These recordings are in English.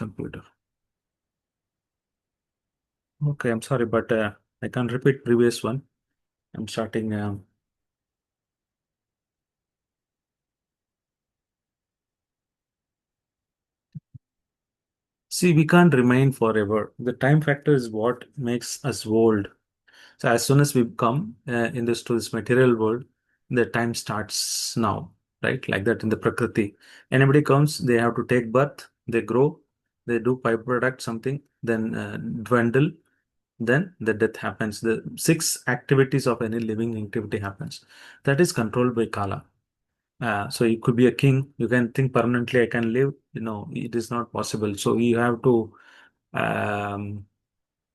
computer. Okay, I'm sorry, but I can't repeat previous one. I'm starting. See, we can't remain forever. The time factor is what makes us old. So as soon as we come in this to this material world, the time starts now, right? Like that in the Prakriti. Anybody comes, they have to take birth, they grow, they do byproduct something, then dwindle, then the death happens. The six activities of any living activity happens. That is controlled by Kala. So you could be a king. You can think permanently, I can live. It is not possible. So you have to, um,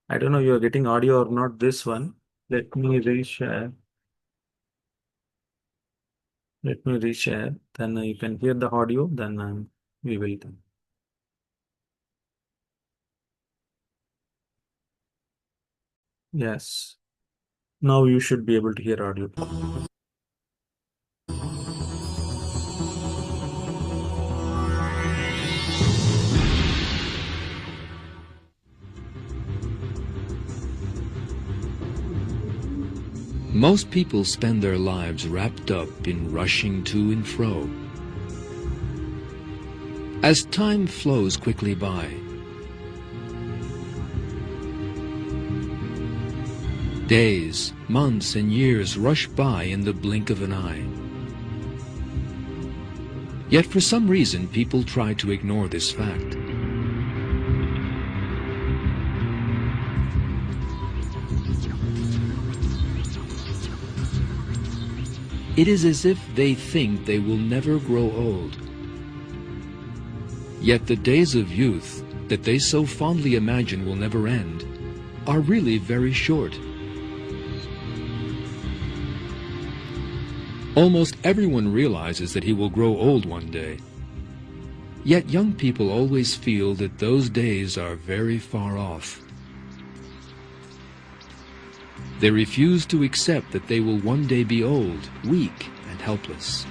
I don't know, you're getting audio or not, this one. Let me reshare. Let me reshare. Then you can hear the audio. Then we will. Yes. Now you should be able to hear audio. Most people spend their lives wrapped up in rushing to and fro. As time flows quickly by, days, months, and years rush by in the blink of an eye. Yet for some reason, people try to ignore this fact. It is as if they think they will never grow old. Yet the days of youth that they so fondly imagine will never end are really very short. Almost everyone realizes that he will grow old one day. Yet young people always feel that those days are very far off. They refuse to accept that they will one day be old, weak, and helpless.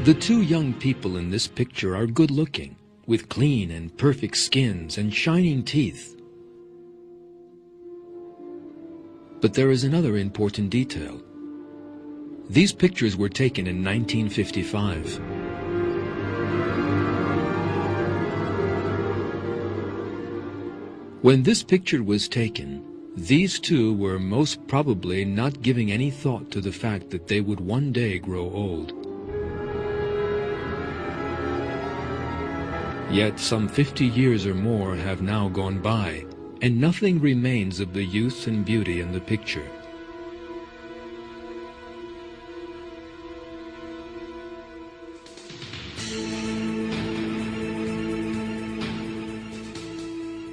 The two young people in this picture are good-looking, with clean and perfect skins and shining teeth. But there is another important detail. These pictures were taken in 1955. When this picture was taken, these two were most probably not giving any thought to the fact that they would one day grow old. Yet some 50 years or more have now gone by, and nothing remains of the youth and beauty in the picture.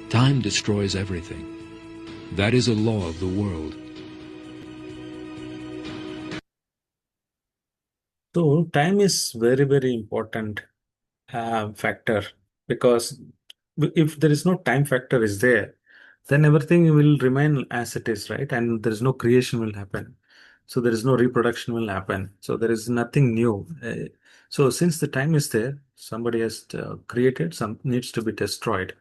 Time destroys everything. That is a law of the world. So time is very, very important factor, because if there is no time factor is there, then everything will remain as it is, right? And there is no creation will happen. So there is no reproduction will happen. So there is nothing new. So since the time is there, somebody has created, some needs to be destroyed.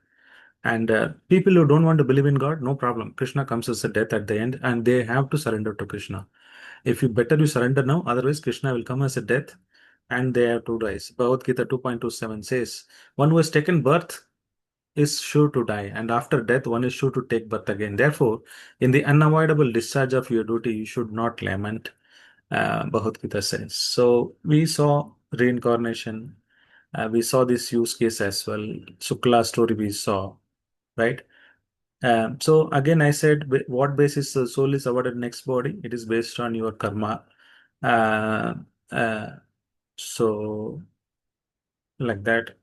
And people who don't want to believe in God, no problem. Krishna comes as a death at the end, and they have to surrender to Krishna. If you better you surrender now, otherwise Krishna will come as a death, and they have to die. Bhagavad Gita 2.27 says, one who has taken birth is sure to die, and after death, one is sure to take birth again. Therefore, in the unavoidable discharge of your duty, you should not lament. Bhagavad Gita says. So we saw reincarnation. We saw this use case as well. Sukla story we saw, right? So again, I said, what basis the soul is awarded next body? It is based on your karma. Uh, uh, so like that.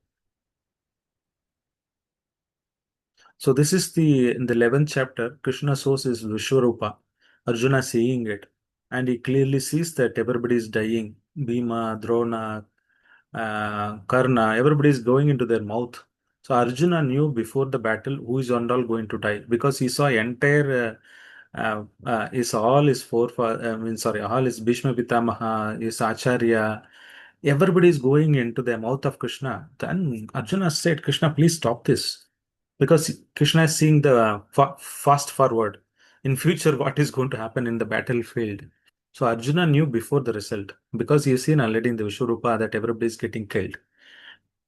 So this is the in the 11th chapter. Krishna shows his Vishwarupa. Arjuna seeing it, and he clearly sees that everybody is dying. Bhima, Drona, Karna, everybody is going into their mouth. So Arjuna knew before the battle who is and all going to die, because he saw entire Is all his forefather, I mean, sorry, all his Bhishma Pitamaha, his Acharya, everybody is going into the mouth of Krishna. Then Arjuna said, Krishna, please stop this. Because Krishna is seeing the fast forward in future what is going to happen in the battlefield. So Arjuna knew before the result because he has seen already in the Vishwarupa that everybody is getting killed.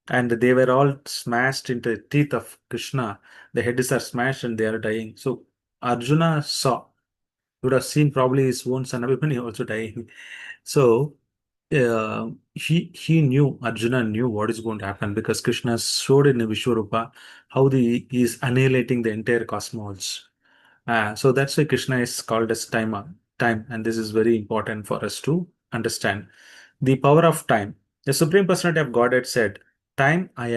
And they were all smashed into the teeth of Krishna. The heads are smashed and they are dying. So Arjuna saw, would have seen probably his own son Abhimanyu also dying. So he knew, Arjuna knew what is going to happen because Krishna showed in the Vishwarupa how he is annihilating the entire cosmos. So that's why Krishna is called as time, and this is very important for us to understand. The power of time. The Supreme Personality of Godhead said, Time I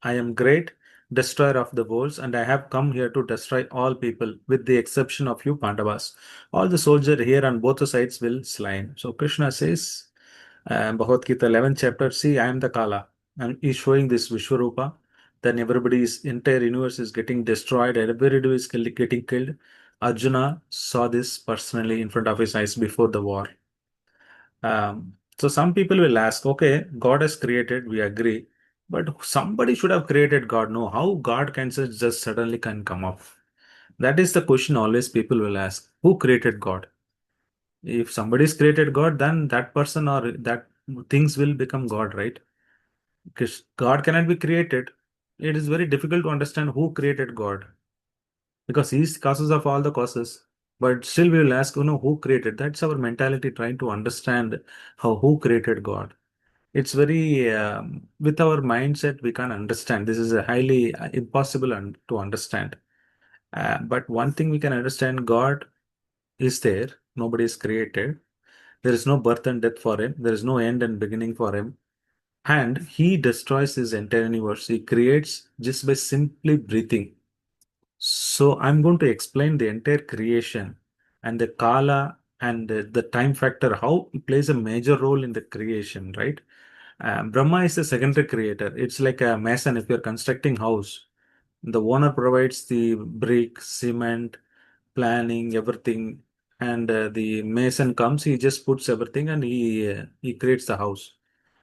am great, destroyer of the worlds, and I have come here to destroy all people, with the exception of you Pandavas. All the soldiers here on both the sides will slain. So Krishna says, Bhagavad Gita 11th chapter, see, I am the Kala. And he's showing this Vishwarupa. Then everybody's entire universe is getting destroyed, everybody is getting killed. Arjuna saw this personally in front of his eyes before the war. So some people will ask, okay, God has created, we agree, but somebody should have created God. No, how God can just suddenly can come up? That is the question always people will ask. Who created God? If somebody's created God, then that person or that things will become God, right? Because God cannot be created. It is very difficult to understand who created God because He is the causes of all the causes. But still, we will ask, who created? That's our mentality, trying to understand how who created God. It's very with our mindset we can't understand. This is a highly impossible to understand. But one thing we can understand: God is there. Nobody is created. There is no birth and death for him. There is no end and beginning for him. And he destroys his entire universe. He creates just by simply breathing. So I'm going to explain the entire creation and the Kala and the time factor, how it plays a major role in the creation, right? Brahma is the secondary creator. It's like a mason. If you're constructing house, the owner provides the brick, cement, planning, everything, and the mason comes. He just puts everything and he creates the house.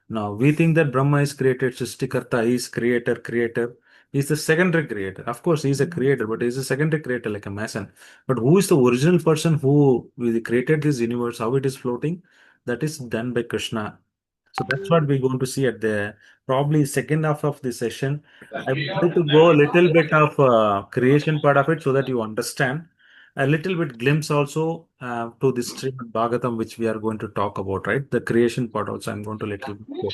Now we think that Brahma is created, Srishtikarta is creator. He's the secondary creator. Of course, he's a creator, but he's a secondary creator like a mason. But who is the original person who really created this universe, how it is floating? That is done by Krishna. So that's what we're going to see at the probably second half of the session. I would try to go a little bit of creation part of it so that you understand a little bit glimpse also to the stream Bhagavatam, which we are going to talk about, right? The creation part also, I'm going to little bit go.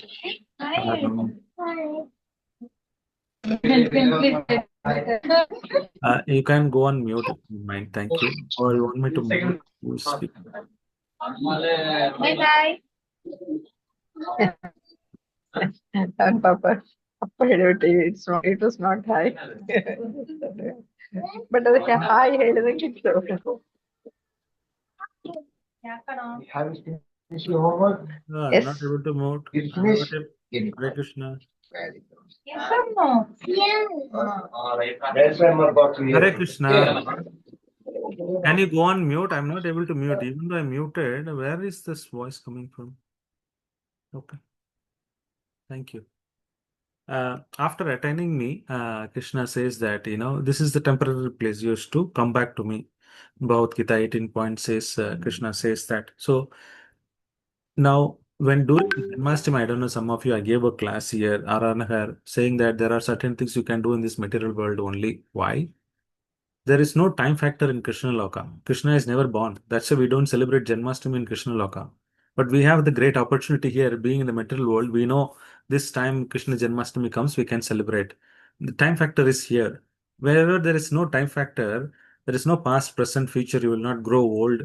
Um, you can go on mute if you mind. Thank you. Or you want me to mute? You speak. Bye bye. And Papa ಹೇಳಿಬಿಟ್ಟು it was not high. But ಅದಕ್ಕೆ hi ಹೇಳಿದಂಗಿತ್ತು. I'm not able to mute. I'm not able. Hare Krishna. Hare Krishna. Can you go on mute? I'm not able to mute. Even though I muted, where is this voice coming from? Okay. Thank you. After attaining me, Krishna says that, this is the temporary place. You used to come back to me. Bhagavad Gita 18 point says, Krishna says that. So now, when doing Janmashtami, I don't know, some of you, I gave a class here, Aranahar, saying that there are certain things you can do in this material world only. Why? There is no time factor in Krishna Loka. Krishna is never born. That's why we don't celebrate Janmashtami in Krishna Loka. But we have the great opportunity here, being in the material world. We know this time Krishna Janmashtami comes, we can celebrate. The time factor is here. Wherever there is no time factor, there is no past, present, future. You will not grow old.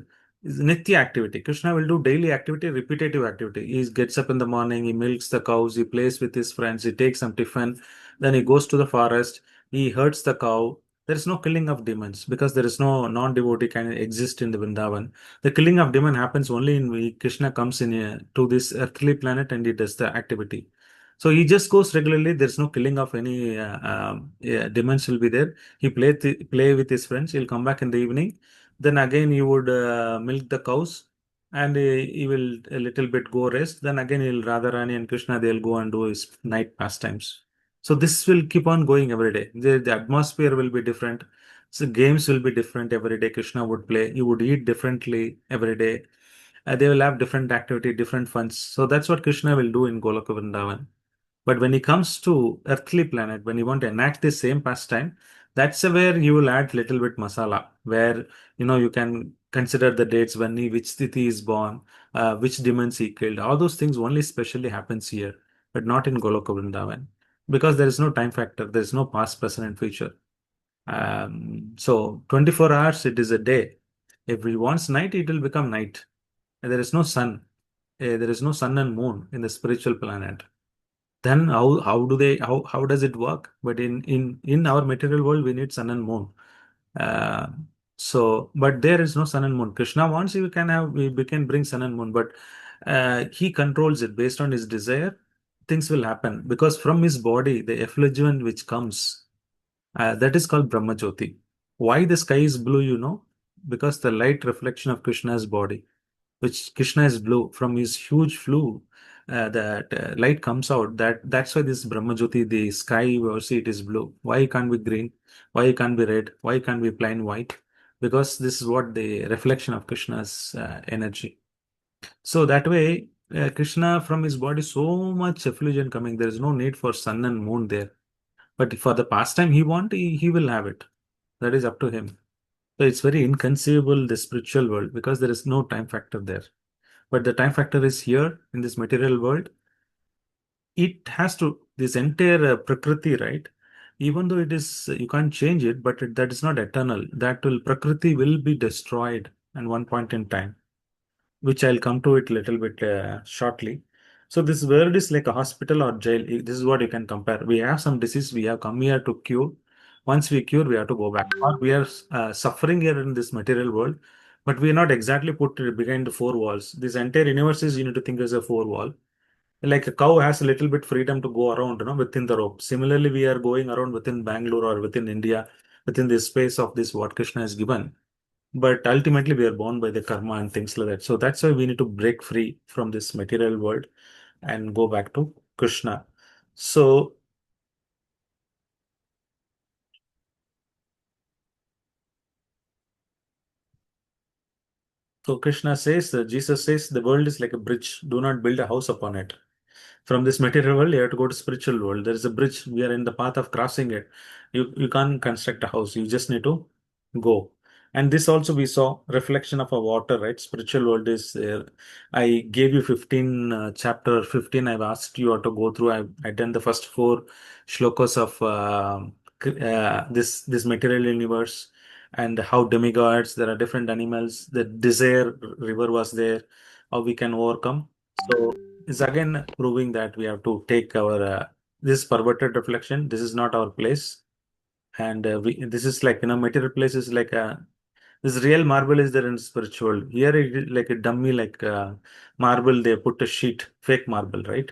It's Nitya activity. Krishna will do daily activity, repetitive activity. He gets up in the morning, he milks the cows, he plays with his friends, he takes some tiffin, then he goes to the forest, he herds the cow. There is no killing of demons because there is no non-devotee can exist in the Vrindavan. The killing of demon happens only in when Krishna comes in to this earthly planet and he does the activity. So he just goes regularly. There's no killing of any demons will be there. He play with his friends. He'll come back in the evening. Then again you would milk the cows, and he will a little bit go rest. Then again he'll Radharani and Krishna, they'll go and do his night pastimes. So this will keep on going every day. The atmosphere will be different. So games will be different every day. Krishna would play. He would eat differently every day. They will have different activity, different funs. So that's what Krishna will do in Goloka Vrindavan. But when he comes to earthly planet, when you want to enact the same pastime, that's where you will add little bit masala, where you can consider the dates when he, which Tithi is born, which demons he killed. All those things only specially happens here, but not in Goloka Vrindavan, because there is no time factor, there is no past, present, and future. So 24 hours it is a day. If we wants night, it will become night. And there is no sun. There is no sun and moon in the spiritual planet. Then how does it work? But in our material world we need sun and moon. uh, but there is no sun and moon. Krishna wants, we can bring sun and moon, but he controls it based on his desire. Things will happen because from his body the effulgence which comes, that is called Brahma Jyoti. Why the sky is blue, because the light reflection of Krishna's body, which Krishna is blue from his huge flue, that light comes out. That's why this Brahma Jyoti, the sky we see it is blue. Why it can't be green? Why it can't be red? Why it can't be plain white? Because this is what the reflection of Krishna's energy. So that way, Krishna from his body so much effulgence coming. There is no need for sun and moon there. But for the pastime he want, he will have it. That is up to him. So it's very inconceivable, the spiritual world, because there is no time factor there. But the time factor is here in this material world. It has to, this entire Prakriti, right? Even though it is, you can't change it, but that is not eternal. Prakriti will be destroyed at one point in time, which I'll come to it a little bit shortly. So this world is like a hospital or jail. This is what you can compare. We have some disease, we have come here to cure. Once we cure, we have to go back. Or we are suffering here in this material world, but we are not exactly put behind the four walls. This entire universe is, you need to think as a four wall. Like a cow has a little bit freedom to go around, within the rope. Similarly, we are going around within Bangalore or within India, within the space of this what Krishna has given. But ultimately, we are born by the karma and things like that. So that's why we need to break free from this material world and go back to Krishna. So, so Krishna says, Jesus says, the world is like a bridge. Do not build a house upon it. From this material world, you have to go to spiritual world. There is a bridge. We are in the path of crossing it. You can't construct a house. You just need to go. And this also we saw reflection of a water, right? Spiritual world is there. I gave you 15 chapter 15. I've asked you to go through. I've done the first four shlokas of this material universe, and how demigods, there are different animals. The desire river was there. How we can overcome. So is again proving that we have to take our this perverted reflection. This is not our place, and this is like material place is like this real marble is there in spiritual. Here it is like a dummy, like marble. They put a sheet, fake marble, right?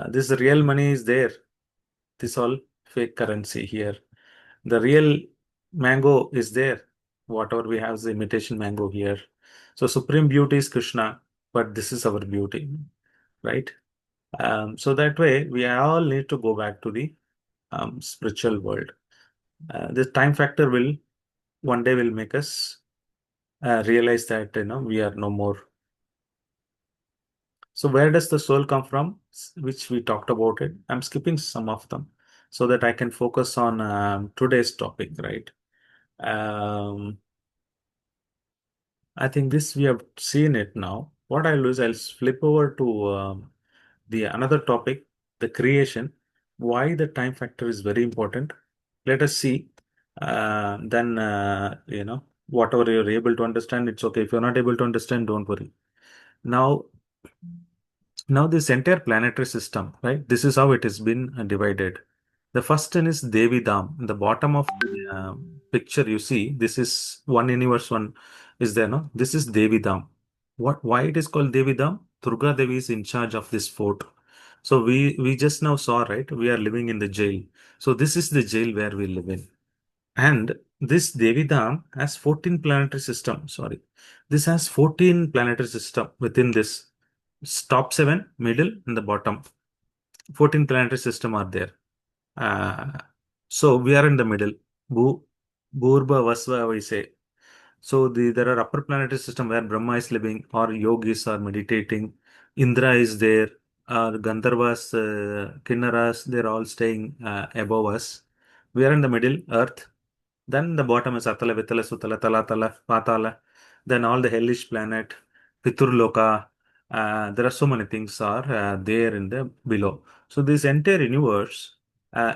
This real money is there. This all fake currency here. The real mango is there. Whatever we have is the imitation mango here. So supreme beauty is Krishna, but this is our beauty, right? So that way, we all need to go back to the spiritual world. This time factor will one day will make us realize that we are no more. So where does the soul come from? Which we talked about it. I'm skipping some of them so that I can focus on today's topic, right? Um, I think this we have seen it now. What I'll do is I'll flip over to the another topic, the creation. Why the time factor is very important. Let us see. Then whatever you're able to understand, it's okay. If you're not able to understand, don't worry. Now, now this entire planetary system, right? This is how it has been divided. The first one is Devi Dham. In the bottom of the picture, you see this is one universe. One is there, no? This is Devi Dham. Why it is called Devi Dham? Durga Devi is in charge of this fort. So we just now saw, right? We are living in the jail. So this is the jail where we live in. And This Devidam has 14 planetary system. Sorry. This has 14 planetary system within this. Top 7, middle, and the bottom. 14 planetary system are there. Uh, so we are in the middle. Bu, Bhurba Vasva, we say. So there are upper planetary system where Brahma is living, or yogis are meditating. Indra is there, Gandharvas, Kinnaras, they're all staying above us. We are in the middle, Earth. Then the bottom is Atala, Vitala, Sutala, Talatala, Patala. Then all the hellish planet, Piturloka. There are so many things are there in the below. So this entire universe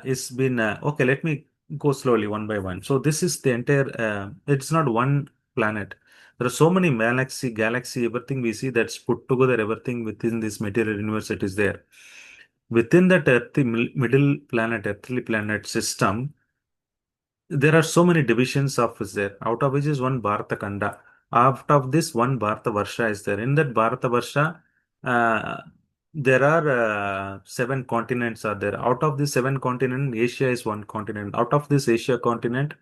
is been okay. Let me go slowly one by one. So this is the entire. It's not one planet. There are so many galaxy, everything we see that's put together. Everything within this material universe, it is there. Within that earthly middle planet, earthly planet system, there are so many divisions of is there, out of which is one Bharata Kanda. Out of this, one Bharata Varsha is there. In that Bharata Varsha, uh, there are seven continents are there. Out of the seven continent, Asia is one continent. Out of this Asia continent,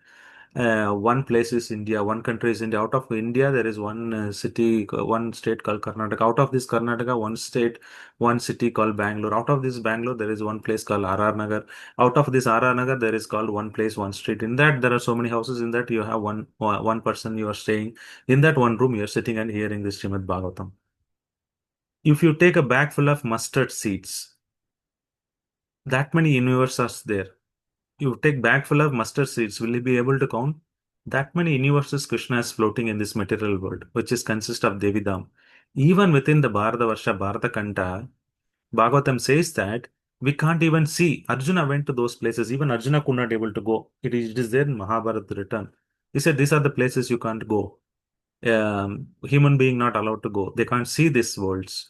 one place is India, one country is India. Out of India, there is one city, one state called Karnataka. Out of this Karnataka, one state, one city called Bangalore. Out of this Bangalore, there is one place called RR Nagar. Out of this RR Nagar, there is called one place, one street. In that, there are so many houses. In that, you have one person you are staying. In that one room, you are sitting and hearing the Srimad Bhagavatam. If you take a bag full of mustard seeds, that many universes are there. You take bag full of mustard seeds, will you be able to count? That many universes Krishna is floating in this material world, which is consist of Devidam. Even within the Bharata Varsha, Bharata Kanta, Bhagavatam says that we can't even see. Arjuna went to those places. Even Arjuna could not able to go. It is there in Mahabharata written. He said, these are the places you can't go. Human being not allowed to go. They can't see these worlds.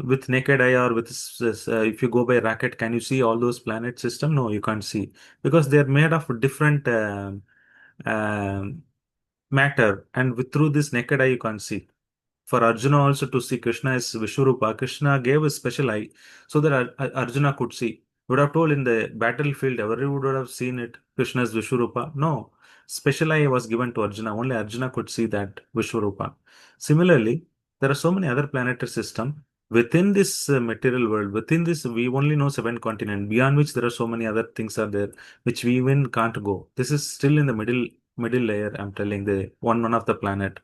With naked eye or with if you go by rocket, can you see all those planet system? No, you can't see because they're made of different um, matter, and through this naked eye you can't see. For Arjuna also to see Krishna is Vishwarupa, Krishna gave a special eye so that Arjuna could see. Would have told in the battlefield, everyone would have seen it. Krishna is Vishwarupa. No, special eye was given to Arjuna. Only Arjuna could see that Vishwarupa. Similarly, there are so many other planetary system within this material world. Within this, we only know seven continents. Beyond which, there are so many other things are there which we even can't go. This is still in the middle layer. I'm telling the one of the planet.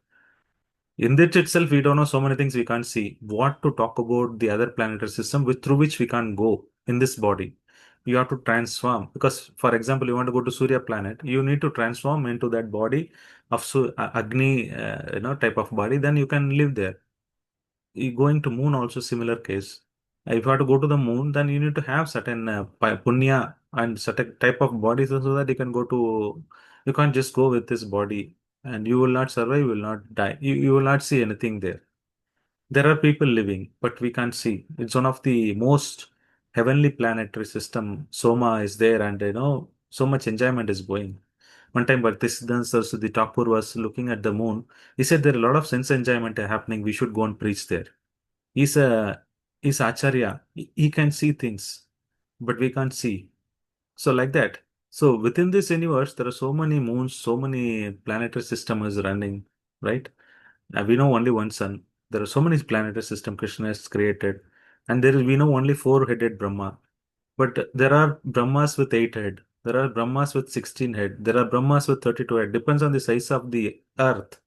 In that itself, we don't know so many things we can't see. What to talk about the other planetary system through which we can't go in this body? You have to transform because, for example, you want to go to Surya planet, you need to transform into that body of Agni, type of body. Then you can live there. Going to moon also similar case. If you have to go to the moon, then you need to have certain punya and certain type of body so that you can go to. You can't just go with this body and you will not survive. You will not die. You will not see anything there. There are people living, but we can't see. It's one of the most heavenly planetary system. Soma is there, and so much enjoyment is going. One time, but this then Saraswati Thakur was looking at the moon. He said there are a lot of sense enjoyment happening. We should go and preach there. He's a he's Acharya. He can see things, but we can't see. So like that. So within this universe, there are so many moons, so many planetary system is running, right? We know only one sun. There are so many planetary system Krishna has created, and we know only four-headed Brahma. But there are Brahmas with eight head. There are Brahmas with 16 head. There are Brahmas with 32 head. Depends on the size of the earth.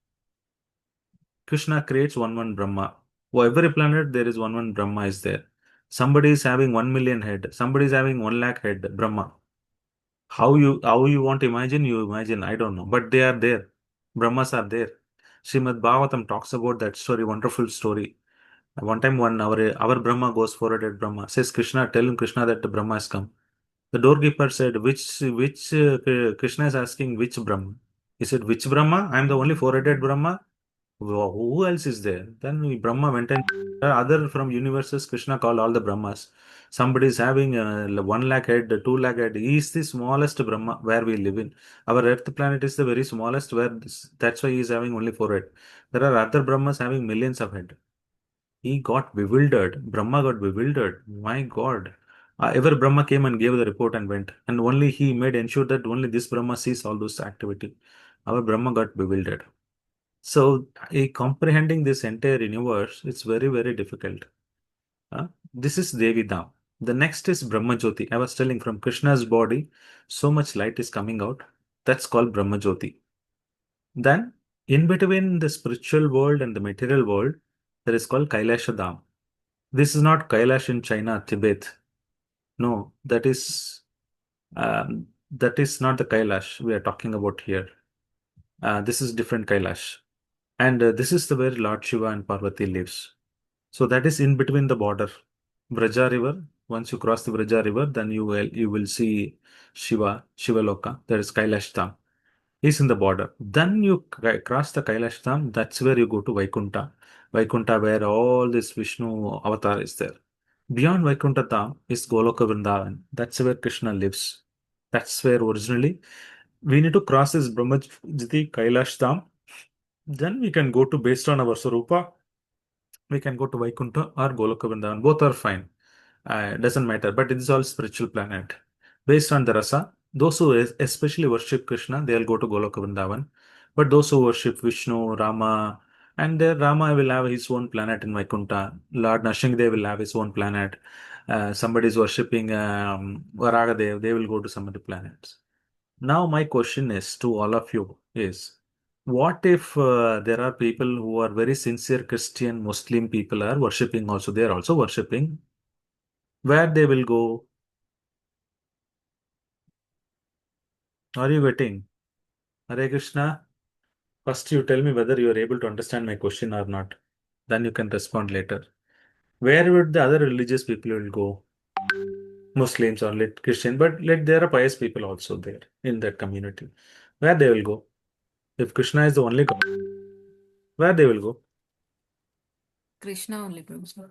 Krishna creates one Brahma. For every planet, there is one Brahma is there. Somebody is having 1 million head. Somebody is having 1 lakh head Brahma. How you want to imagine, you imagine. I don't know. But they are there. Brahmas are there. Srimad Bhagavatam talks about that story, wonderful story. One time, our Brahma goes forward at Brahma, says Krishna, tell him Krishna that the Brahma has come. The doorkeeper said, which Krishna is asking which Brahma? He said, which Brahma? I am the only four-headed Brahma. Who else is there? Then Brahma went and other from universes. Krishna called all the Brahmas. Somebody is having 1 lakh head, 2 lakh head. He is the smallest Brahma where we live in. Our Earth planet is the very smallest where that's why he is having only four head. There are other Brahmas having millions of head. He got bewildered. Brahma got bewildered. My God. Ever Brahma came and gave the report and went, and only he made ensure that only this Brahma sees all those activity. Our Brahma got bewildered. So, comprehending this entire universe, it's very, very difficult. This is Devi Dham. The next is Brahma Jyoti. I was telling from Krishna's body, so much light is coming out. That's called Brahma Jyoti. Then, in between the spiritual world and the material world, there is called Kailasha Dham. This is not Kailash in China, Tibet. No, that is not the Kailash we are talking about here. This is different Kailash, and this is the where Lord Shiva and Parvati lives. So that is in between the border. Vraja River. Once you cross the Vraja River, then you will see Shiva Loka. That is Kailash Dham. Is in the border. Then you cross the Kailash Dham. That's where you go to Vaikunta. Vaikunta, where all this Vishnu avatar is there. Beyond Vaikunta Dham is Goloka Vrindavan. That's where Krishna lives. That's where originally we need to cross this Brahmajiti Kailash Dham. Then we can go to, based on our Sarupa, we can go to Vaikuntha or Goloka Vrindavan. Both are fine. Doesn't matter. But it is all spiritual planet. Based on the rasa, those who especially worship Krishna, they'll go to Goloka Vrindavan. But those who worship Vishnu, Rama, and Rama will have his own planet in Vaikuntha. Lord Nrsimhadev will have his own planet. Somebody is worshipping Varagadev, they will go to some other planets. Now, my question is to all of you is, what if there are people who are very sincere Christian, Muslim people are worshipping also, they are also worshipping, where they will go? Are you waiting? Hare Krishna. First, you tell me whether you are able to understand my question or not. Then you can respond later. Where would the other religious people will go? Muslims or let Christian, but let there are pious people also there in that community. Where they will go? If Krishna is the only God, where they will go? Krishna only, Prabhu.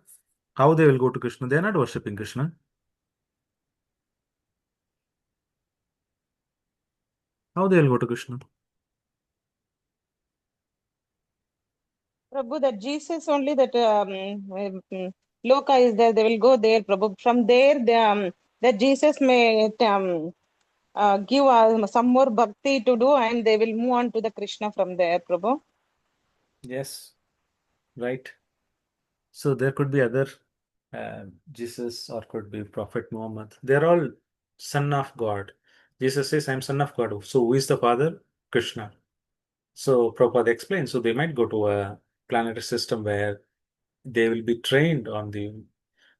How they will go to Krishna? They are not worshipping Krishna. How they will go to Krishna? Prabhu, that Jesus only that Loka is there, they will go there, Prabhu. From there, that Jesus may give some more bhakti to do and they will move on to the Krishna from there, Prabhu. Yes, right. So there could be other Jesus or could be Prophet Muhammad. They're all son of God. Jesus says, I'm son of God. So who is the father? Krishna. So Prabhupada explains. So they might go to a planetary system where they will be trained on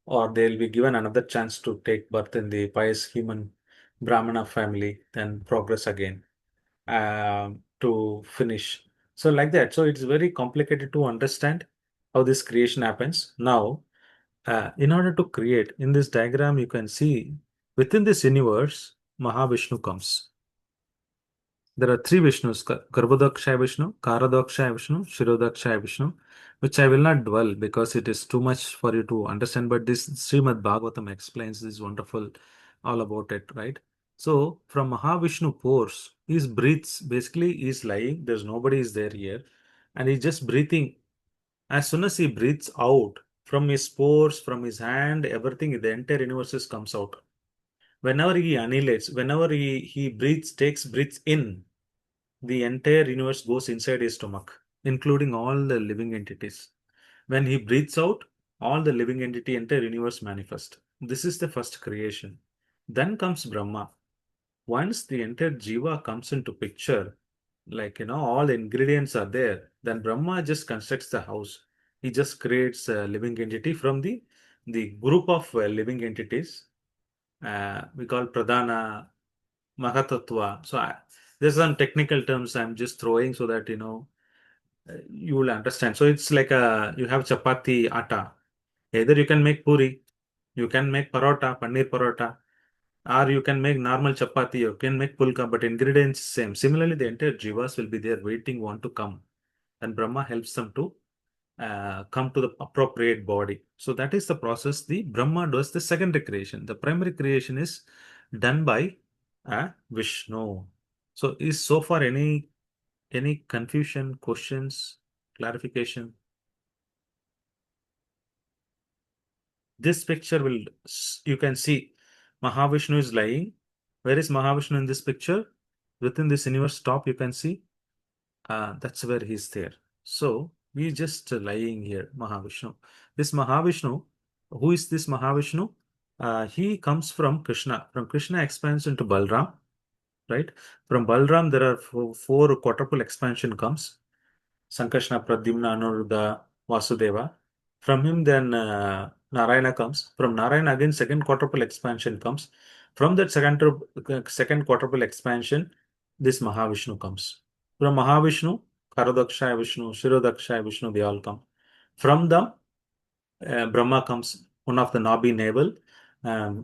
or they'll be given another chance to take birth in the pious human Brahmana family, then progress again to finish. So like that. So it's very complicated to understand how this creation happens. Now, in order to create, in this diagram, you can see within this universe, Mahavishnu comes. There are three Vishnus, Garbhodakshaya Vishnu, Karadakshaya Vishnu, Shirodakshaya Vishnu, which I will not dwell because it is too much for you to understand. But this Srimad Bhagavatam explains this wonderful all about it, right? So from Mahavishnu pores, his breathes, basically he's lying, there's nobody is there here, and he's just breathing. As soon as he breathes out, from his pores, from his hand, everything, the entire universe comes out. Whenever he annihilates, whenever he breathes, takes breaths in, the entire universe goes inside his stomach, including all the living entities. When he breathes out, all the living entity, entire universe manifest. This is the first creation. Then comes Brahma. Once the entire Jiva comes into picture, like all the ingredients are there, then Brahma just constructs the house. He just creates a living entity from the group of living entities. We call Pradhana, Mahatattva. So there's some technical terms I'm just throwing so that you will understand. So it's like you have chapati atta. Either you can make puri, you can make parota, paneer parota, or you can make normal chapati, you can make pulka, but ingredients same. Similarly, the entire jivas will be there waiting, want to come, and Brahma helps them to come to the appropriate body. So that is the process. The Brahma does the secondary creation. The primary creation is done by Vishnu. So is so far any confusion, questions, clarification? This picture will you can see Mahavishnu is lying. Where is Mahavishnu in this picture? Within this universe top, you can see. That's where he's there. So we just lying here, Mahavishnu. This Mahavishnu, who is this Mahavishnu? He comes from Krishna. From Krishna expands into Balram, right? From Balram, there are four quadruple expansion comes. Sankarshna, Pradyumna, Anuruddha, Vasudeva. From him, then Narayana comes. From Narayana, again, second quadruple expansion comes. From that second quadruple expansion, this Mahavishnu comes. From Mahavishnu, Karadakshaya Vishnu, Shirodakshaya Vishnu, they all come. From them, Brahma comes, one of the Nabi navel.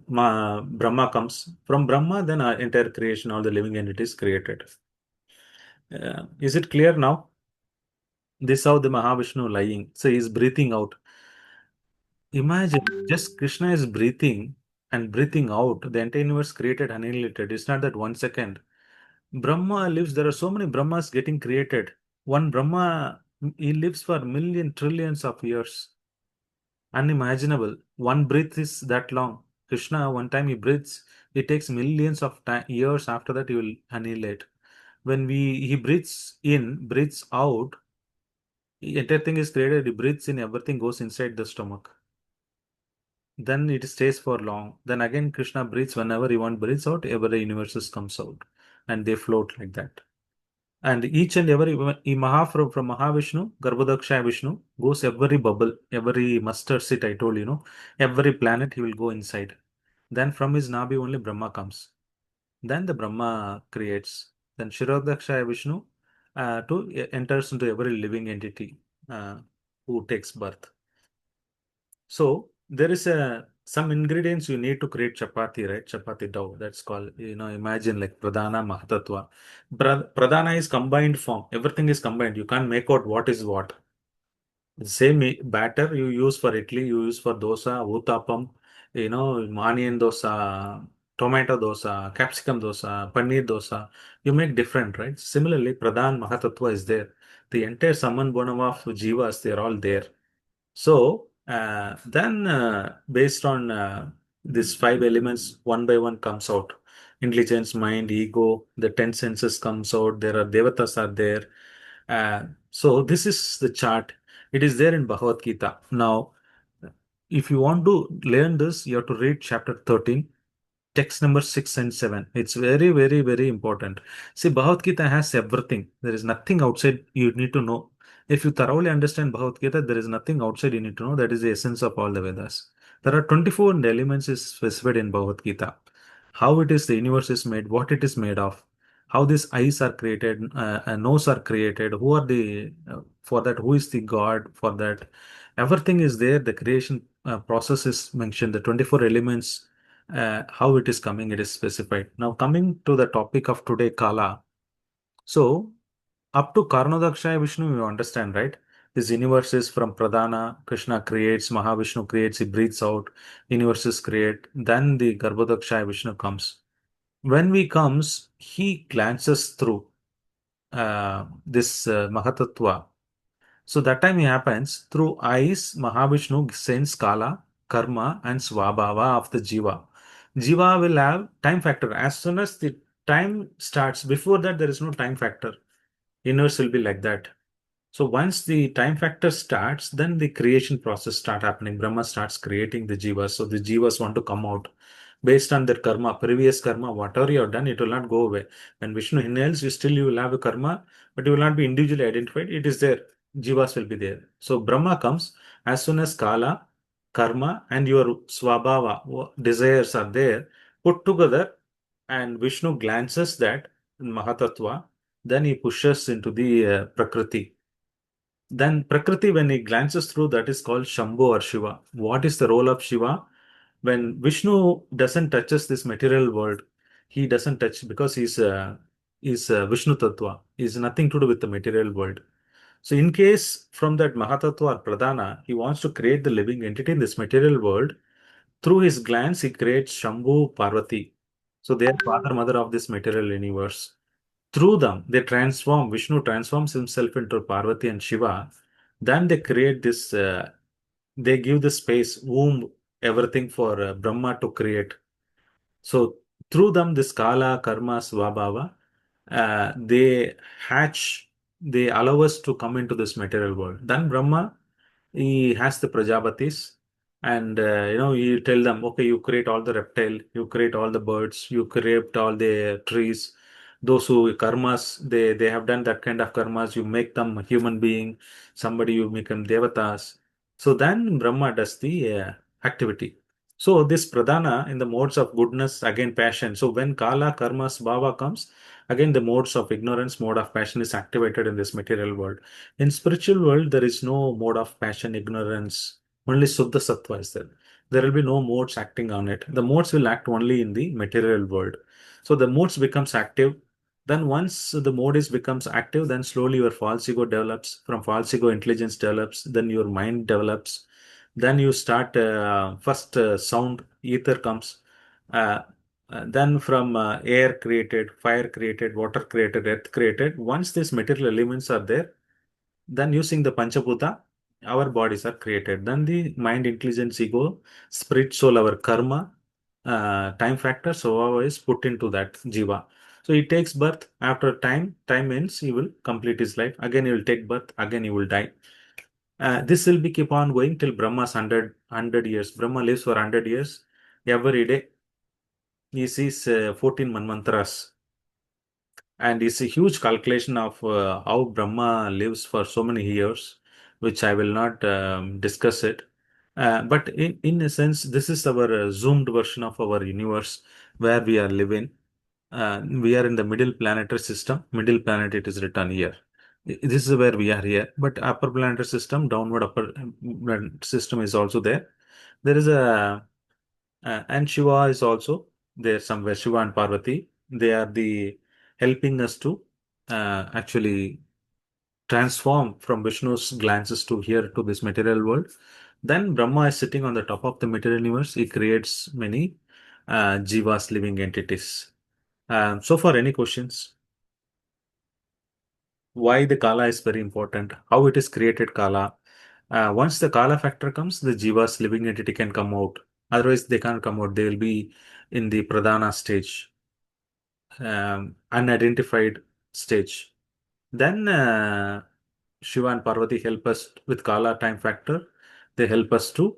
Brahma comes. From Brahma, then entire creation, all the living entities created. Is it clear now? This how the Mahavishnu lying. So he's breathing out. Imagine just Krishna is breathing and breathing out. The entire universe created annihilated. It's not that 1 second. Brahma lives, there are so many Brahmas getting created. One Brahma, he lives for million trillions of years. Unimaginable. One breath is that long. Krishna, one time he breathes, it takes millions of years after that he will annihilate. When he breathes in, breathes out, entire thing is created, he breathes in, everything goes inside the stomach. Then it stays for long. Then again, Krishna breathes whenever he wants, breathes out, every universes comes out, and they float like that. And each and every from Mahavishnu, Garbhodakshaya Vishnu goes every bubble, every mustard seed. I told every planet he will go inside. Then from his Nabi only Brahma comes. Then the Brahma creates. Then Shirodakshaya Vishnu enters into every living entity who takes birth. So there is some ingredients you need to create chapati, right? Chapati dough. That's called, imagine like pradhana, mahatatva. Pradhana is combined form. Everything is combined. You can't make out what is what. The same batter you use for idli, you use for dosa, uttapam, onion dosa, tomato dosa, capsicum dosa, paneer dosa. You make different, right? Similarly, pradhan, mahatatva is there. The entire Saman Bonam of Jivas, they're all there. So then, based on these five elements, one by one comes out. Intelligence, mind, ego, the 10 senses comes out. There are devatas are there. So this is the chart. It is there in Bhagavad Gita. Now, if you want to learn this, you have to read chapter 13, text number 6 and 7. It's very, very, very important. See, Bhagavad Gita has everything. There is nothing outside you need to know. If you thoroughly understand Bhagavad Gita, there is nothing outside you need to know. That is the essence of all the Vedas. There are 24 elements is specified in Bhagavad Gita. How it is the universe is made, what it is made of, how these eyes are created, nose are created, who are the, for that, who is the God for that. Everything is there. The creation process is mentioned. The 24 elements, how it is coming, it is specified. Now, coming to the topic of today, Kala. So, up to Karnodakshaya Vishnu, you understand, right? This universe is from Pradhana, Krishna creates, Mahavishnu creates, he breathes out, universes create, then the Garbhodakshaya Vishnu comes. When he comes, he glances through this Mahatattva. So that time it happens through eyes, Mahavishnu sends Kala, Karma, and Swabhava of the Jiva. Jiva will have time factor. As soon as the time starts, before that, there is no time factor. Universe will be like that. So once the time factor starts, then the creation process start happening. Brahma starts creating the jivas. So the jivas want to come out based on their karma, previous karma, whatever you have done, it will not go away. When Vishnu inhales, you will have a karma, but you will not be individually identified. It is there. Jivas will be there. So Brahma comes as soon as Kala, karma, and your swabhava, desires are there, put together, and Vishnu glances that Mahatattva, then he pushes into the Prakriti. Then Prakriti, when he glances through, that is called Shambhu or Shiva. What is the role of Shiva? When Vishnu doesn't touches this material world, he doesn't touch because he's Vishnu Tattva. He's nothing to do with the material world. So in case from that Mahatattva or Pradhana, he wants to create the living entity in this material world, through his glance, he creates Shambhu Parvati. So they are father, mother of this material universe. Through them, they transform, Vishnu transforms himself into Parvati and Shiva. Then they create this, they give the space, womb, everything for Brahma to create. So through them, this Kala, Karma, Swabhava, they hatch, they allow us to come into this material world. Then Brahma, he has the Prajapatis, and you tell them, okay, you create all the reptile, you create all the birds, you create all the trees. Those who karmas, they have done that kind of karmas, you make them a human being, somebody you make them devatas. So then Brahma does the activity. So this pradhana in the modes of goodness, again passion. So when kala, karmas, bhava comes, again the modes of ignorance, mode of passion is activated in this material world. In spiritual world, there is no mode of passion, ignorance. Only Suddha Sattva is there. There will be no modes acting on it. The modes will act only in the material world. So the modes becomes active. Then once the mode is becomes active, then slowly your false ego develops. From false ego, intelligence develops. Then your mind develops. Then you start first sound, ether comes. Uh, then from air created, fire created, water created, earth created. Once these material elements are there, then using the Panchabhuta, our bodies are created. Then the mind, intelligence, ego, spirit, soul, our karma, time factor, so is put into that jiva. So he takes birth after time ends, he will complete his life. Again, he will take birth, again he will die. This will be keep on going till Brahma's 100 years. Brahma lives for 100 years. Every day he sees 14 manvantras. And it's a huge calculation of how Brahma lives for so many years, which I will not discuss it. But in a sense, this is our zoomed version of our universe where we are living. We are in the middle planetary system. Middle planet, it is written here. This is where we are here. But upper planetary system, downward upper system is also there. There is a and Shiva is also there somewhere. Shiva and Parvati, they are the helping us to actually transform from Vishnu's glances to here to this material world. Then Brahma is sitting on the top of the material universe. He creates many jivas, living entities. So far, any questions? Why the Kala is very important? How it is created Kala? Once the Kala factor comes, the jivas, living entity can come out. Otherwise, they can't come out. They will be in the pradhana stage, unidentified stage. Then Shiva and Parvati help us with Kala time factor. They help us to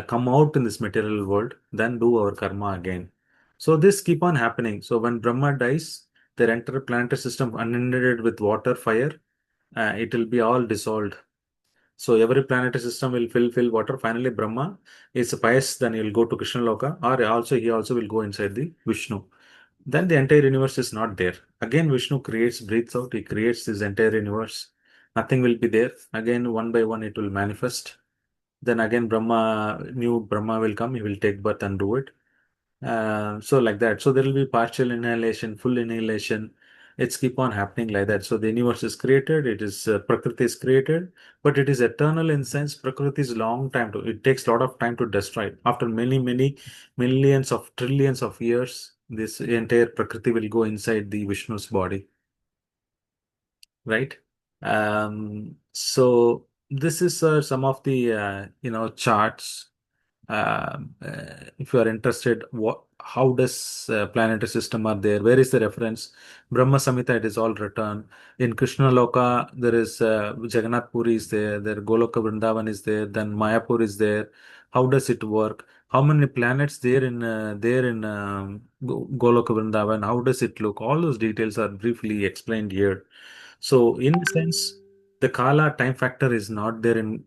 come out in this material world, then do our karma again. So this keep on happening. So when Brahma dies, their entire planetary system inundated with water, fire, it will be all dissolved. So every planetary system will fill water. Finally, Brahma is pious, then he will go to Krishna Loka, or also he also will go inside the Vishnu. Then the entire universe is not there. Again, Vishnu creates, breathes out, he creates this entire universe. Nothing will be there. Again, one by one, it will manifest. Then again, new Brahma will come, he will take birth and do it. So like that. So there will be partial annihilation, full annihilation. It's keep on happening like that. So the universe is created, it is Prakriti is created, but it is eternal in sense. Prakriti is long time to. It takes a lot of time to destroy it. After many millions of trillions of years, this entire Prakriti will go inside the Vishnu's body, right? So this is some of the charts. If you are interested, how does planetary system are there? Where is the reference? Brahma Samhita, it is all written. In Krishna Loka, there is Jagannath Puri is there. There Goloka Vrindavan is there. Then Mayapur is there. How does it work? How many planets there in Goloka Vrindavan? How does it look? All those details are briefly explained here. So in a sense, the Kala time factor is not there in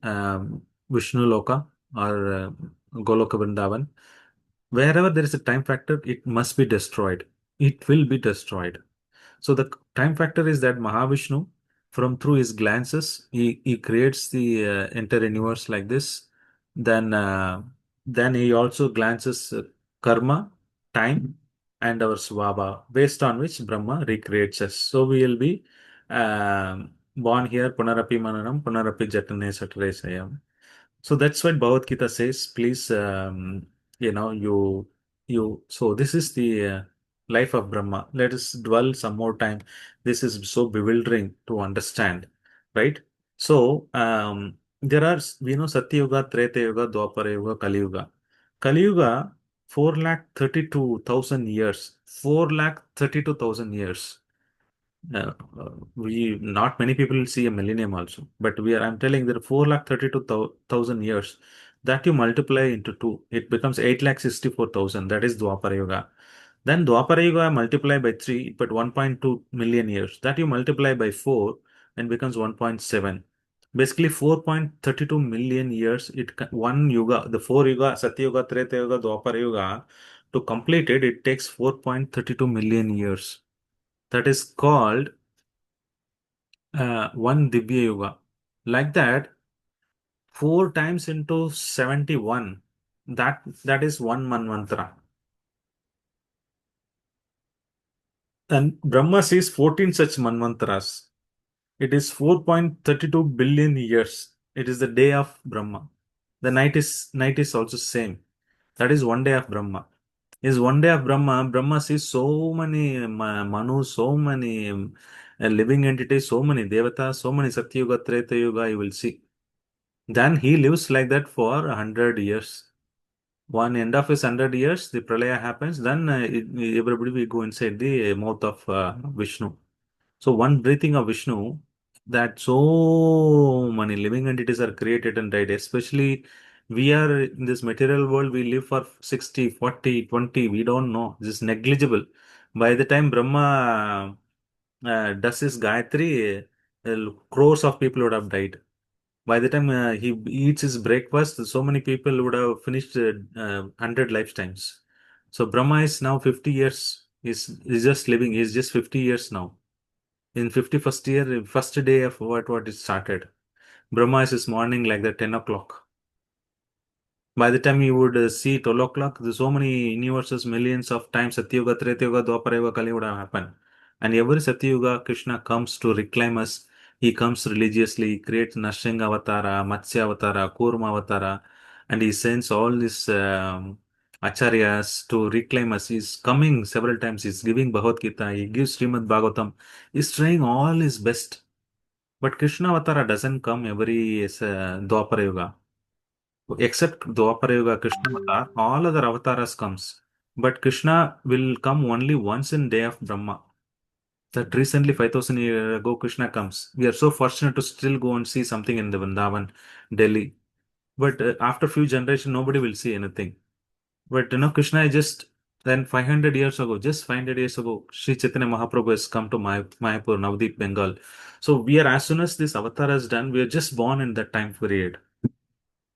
Vishnu Loka or Goloka Vrindavan. Wherever there is a time factor, it must be destroyed. It will be destroyed. So the time factor is that Mahavishnu, from through his glances, he creates the entire universe like this. Then then he also glances karma, time, and our swabha, based on which Brahma recreates us. So we will be born here, punarapi mananam, punarapi jatane satresayam. So that's what Bhagavad Gita says. Please, so this is the life of Brahma. Let us dwell some more time. This is so bewildering to understand, right? So, we know Satya Yuga, Treta Yuga, Dwapara Yuga, Kali Yuga. Kali Yuga, 432,000 years. 432,000 years. We not many people will see a millennium also, but we are. I'm telling there are 432,000 years. That you multiply into two, it becomes 8,64,000. That is Dwapara Yuga. Then Dwapara Yuga multiply by 3, but 1.2 million years. That you multiply by 4 and becomes 1.7. Basically 4.32 million years. One yuga, the four yuga, Satya Yuga, Treta Yuga, Dwapara Yuga, to complete it, it takes 4.32 million years. That is called one Dibya Yuga. Like that, 4 times into 71. That is one Manvantara. And Brahma sees 14 such Manvantaras. It is 4.32 billion years. It is the day of Brahma. The night is also same. That is one day of Brahma. Is one day of Brahma. Brahma sees so many Manu, so many living entities, so many Devatas, so many Satyuga, Treta Yuga, you will see. Then he lives like that for 100 years. One end of his 100 years, the pralaya happens. Then everybody will go inside the mouth of Vishnu. So one breathing of Vishnu, that so many living entities are created and died. Especially we are in this material world, we live for 60, 40, 20. We don't know. This is negligible. By the time Brahma does his Gayatri, crores of people would have died. By the time he eats his breakfast, so many people would have finished 100 lifetimes. So Brahma is now 50 years. He's just living. He's just 50 years now. In 51st year, first day of what it started. Brahma is this morning like the 10 o'clock. By the time you would see 12 o'clock, there's so many universes, millions of times Satyuga, Treta Yuga, Dwapara Yuga, Kali would have happened. And every Satyuga, Krishna comes to reclaim us. He comes religiously, he creates Nrsimha Avatara, Matsya Avatara, Kurma Avatara, and he sends all these acharyas to reclaim us. He's coming several times. He's giving Bhagavad Gita, he gives Srimad Bhagavatam. He's trying all his best. But Krishna Avatara doesn't come every Dwapara Yuga. Except Dwapara Yuga, Krishna Avatar, all other avatars comes. But Krishna will come only once in day of Brahma. That recently 5,000 years ago Krishna comes. We are so fortunate to still go and see something in the Vrindavan, Delhi. But after few generations, nobody will see anything. But Krishna is just then 500 years ago, just 500 years ago, Sri Chaitanya Mahaprabhu has come to Mayapur, Navadip, Bengal. So we are, as soon as this avatar is done, we are just born in that time period.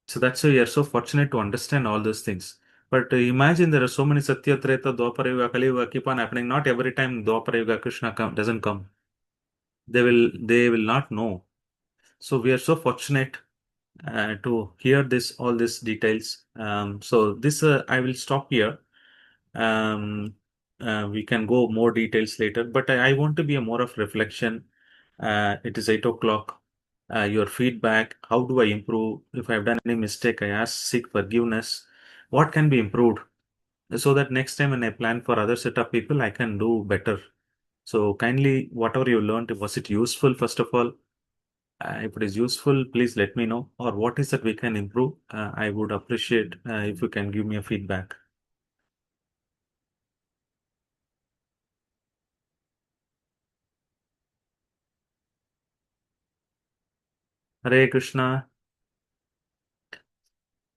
So that's why we are so fortunate to understand all those things. But imagine there are so many Satya, Treta, Dwapara Yuga, Kali Yuga keep on happening. Not every time Dwapara Yuga Krishna doesn't come. They will not know. So we are so fortunate to hear all these details. So this I will stop here. Um, we can go more details later, but I want to be a more of reflection. It is 8 o'clock. Your feedback. How do I improve? If I've done any mistake, I ask, seek forgiveness. What can be improved so that next time when I plan for other set of people, I can do better. So kindly, whatever you learned, was it useful? First of all, if it is useful, please let me know. Or what is that we can improve? I would appreciate if you can give me a feedback. Hare Krishna.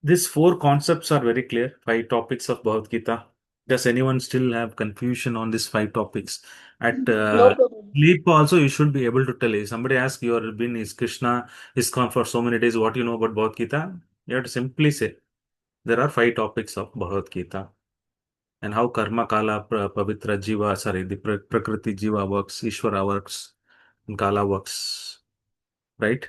These four concepts are very clear. 5 topics of Bhagavad Gita. Does anyone still have confusion on these 5 topics? At No problem. sleep also, you should be able to tell. If somebody asks you have been is Krishna is gone for so many days, what do you know about Bhagavad Gita? You have to simply say there are 5 topics of Bhagavad Gita and how karma, kala, pavitra, jiva, sorry, the prakriti, jiva works, Ishvara works, and kala works, right?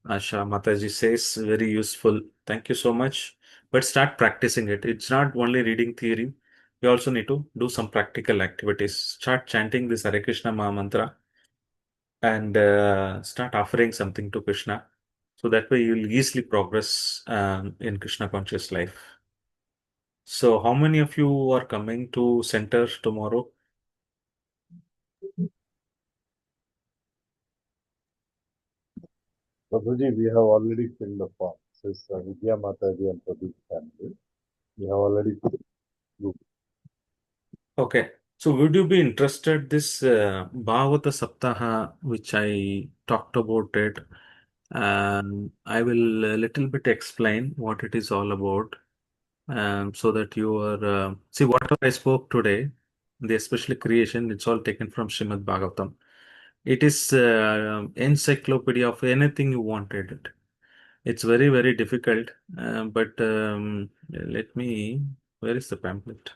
Asha Mataji says, very useful. Thank you so much. But start practicing it. It's not only reading theory. You also need to do some practical activities. Start chanting this Hare Krishna Maha Mantra and start offering something to Krishna. So that way you'll easily progress in Krishna conscious life. So how many of you are coming to center tomorrow? Prabhuji, we have already filled the form. This is Vidya Mataji and Pradeep family. We have already group. Okay. So would you be interested this Bhagavata Saptaha, which I talked about it? I will a little bit explain what it is all about, so that you are see whatever I spoke today, the especially creation, it's all taken from Srimad Bhagavatam. It is encyclopedia of anything you wanted it. It's very, very difficult, but let me. Where is the pamphlet?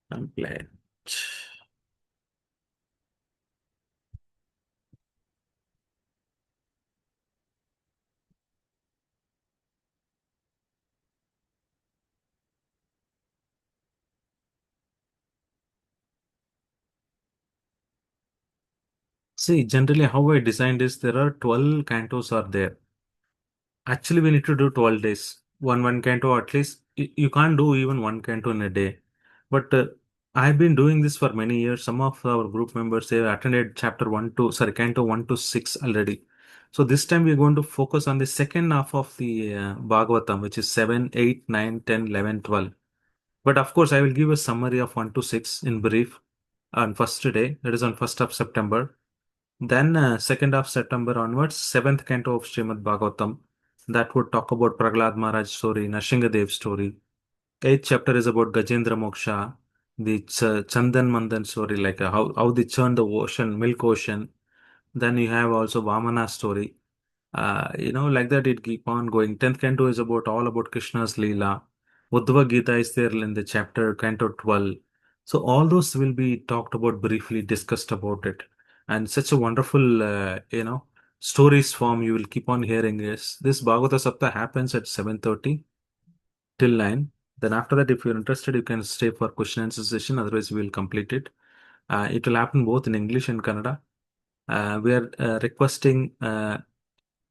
Pamphlet. See, generally, how I designed is there are 12 cantos are there. Actually, we need to do 12 days. One canto at least. You can't do even one canto in a day. But I've been doing this for many years. Some of our group members have attended chapter 1 to, sorry, canto 1 to 6 already. So this time we're going to focus on the second half of the Bhagavatam, which is 7, 8, 9, 10, 11, 12. But of course, I will give a summary of 1 to 6 in brief on first day, that is on 1st of September. Then 2nd of September onwards, 7th canto of Srimad Bhagavatam. That would talk about Prahlad Maharaj story, Nrsingadev story. 8th chapter is about Gajendra Moksha, the Chandan Mandan story, like how they churned the ocean, milk ocean. Then you have also Vamana story. Like that it keep on going. 10th canto is about all about Krishna's Leela. Uddhava Gita is there in the chapter canto 12. So all those will be talked about briefly, discussed about it. And such a wonderful, stories form you will keep on hearing is this Bhagavata Sapta happens at 7:30 till 9. Then after that, if you're interested, you can stay for question and answer session. Otherwise, we will complete it. It will happen both in English and Kannada. We are requesting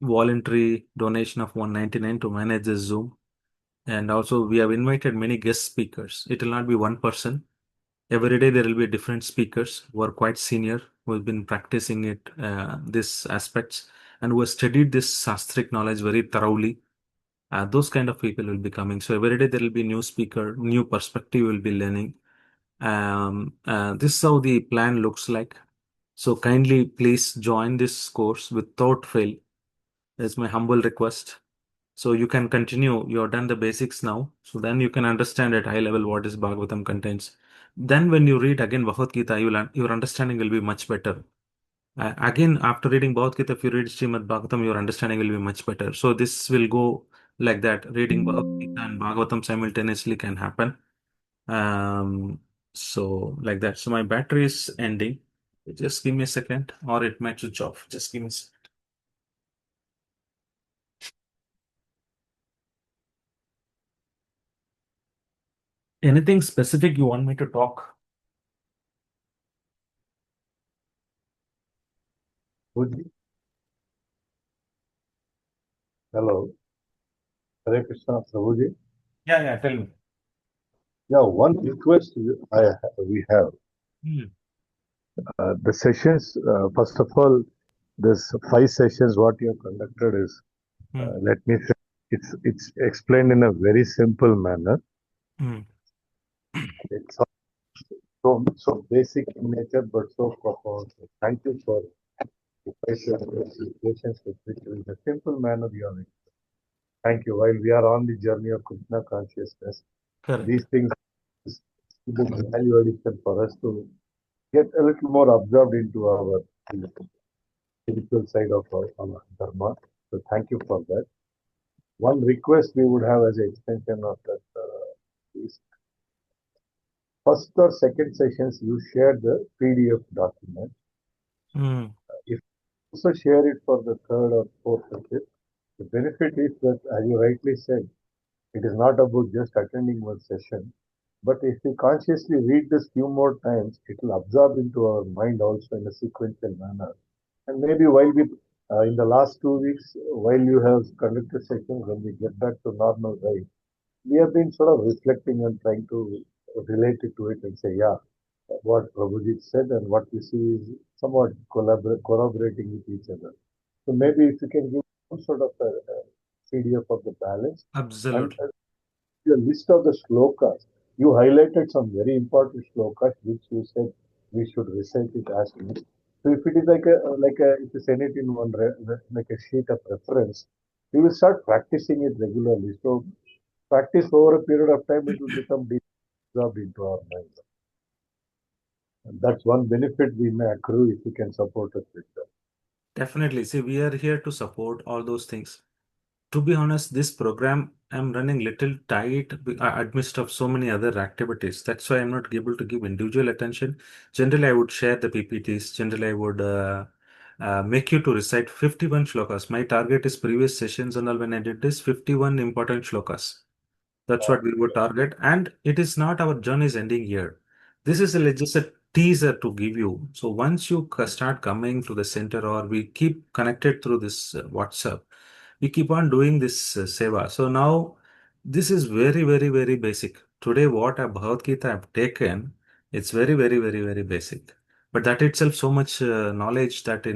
voluntary donation of 199 to manage this Zoom. And also, we have invited many guest speakers. It will not be one person. Every day there will be different speakers who are quite senior, who have been practicing it, these aspects, and who have studied this Shastric knowledge very thoroughly. Those kind of people will be coming. So every day there will be new speaker, new perspective will be learning. This is how the plan looks like. So kindly please join this course without fail. That's my humble request. So you can continue. You've done the basics now. So then you can understand at high level what is Bhagavatam contains. Then when you read again Bhagavad Gita, your understanding will be much better. Again, after reading Bhagavad Gita, if you read Srimad Bhagavatam, your understanding will be much better. So this will go like that. Reading Bhagavad Gita and Bhagavatam simultaneously can happen. So like that. So my battery is ending. Just give me a second, or it might switch off. Just give me a second. Anything specific you want me to talk? Prabhuji, hello. Hare Krishna, Prabhuji. Yeah, tell me. Yeah, one request we have. Hmm. The sessions, first of all, this 5 sessions what you have conducted is, Hmm. let me say, it's explained in a very simple manner. Hmm. It's so basic in nature, but so profound. Thank you for the patience with which in a simple manner you have. Thank you. While we are on the journey of Krishna consciousness, Correct. these things is the value addition for us to get a little more absorbed into our spiritual side of our dharma. So thank you for that. One request we would have as an extension of that is first or second sessions you share the PDF document. Hmm. If you also share it for the third or fourth session, the benefit is that, as you rightly said, it is not about just attending one session, but if we consciously read this few more times, it will absorb into our mind also in a sequential manner. And maybe while we, in the last 2 weeks, while you have conducted sessions, when we get back to normal life, we have been sort of reflecting and trying to relate it to it and say, yeah, what Prabhuji said and what we see is somewhat corroborating with each other. So maybe if you can give some sort of a PDF of the balance, and Absolutely. a list of the shlokas. You highlighted some very important shlokas which you said we should recite it as is. So if it is if you send it in like a sheet of reference, we will start practicing it regularly. So practice over a period of time, it will become deep absorbed into our minds. And that's one benefit we may accrue if you can support us with that. Definitely. See, we are here to support all those things. To be honest, this program I'm running little tight amidst of so many other activities. That's why I'm not able to give individual attention. Generally, I would share the PPTs. Generally, I would make you to recite 51 shlokas. My target is previous sessions and all when I did this 51 important shlokas. That's what we would target. And it is not our journey is ending here. This is just a teaser to give you. So once you start coming to the center or we keep connected through this WhatsApp, we keep on doing this seva. So now this is very, very, very basic. Today, what a Bhagavad Gita I've taken, it's very, very, very, very basic. But that itself so much knowledge that,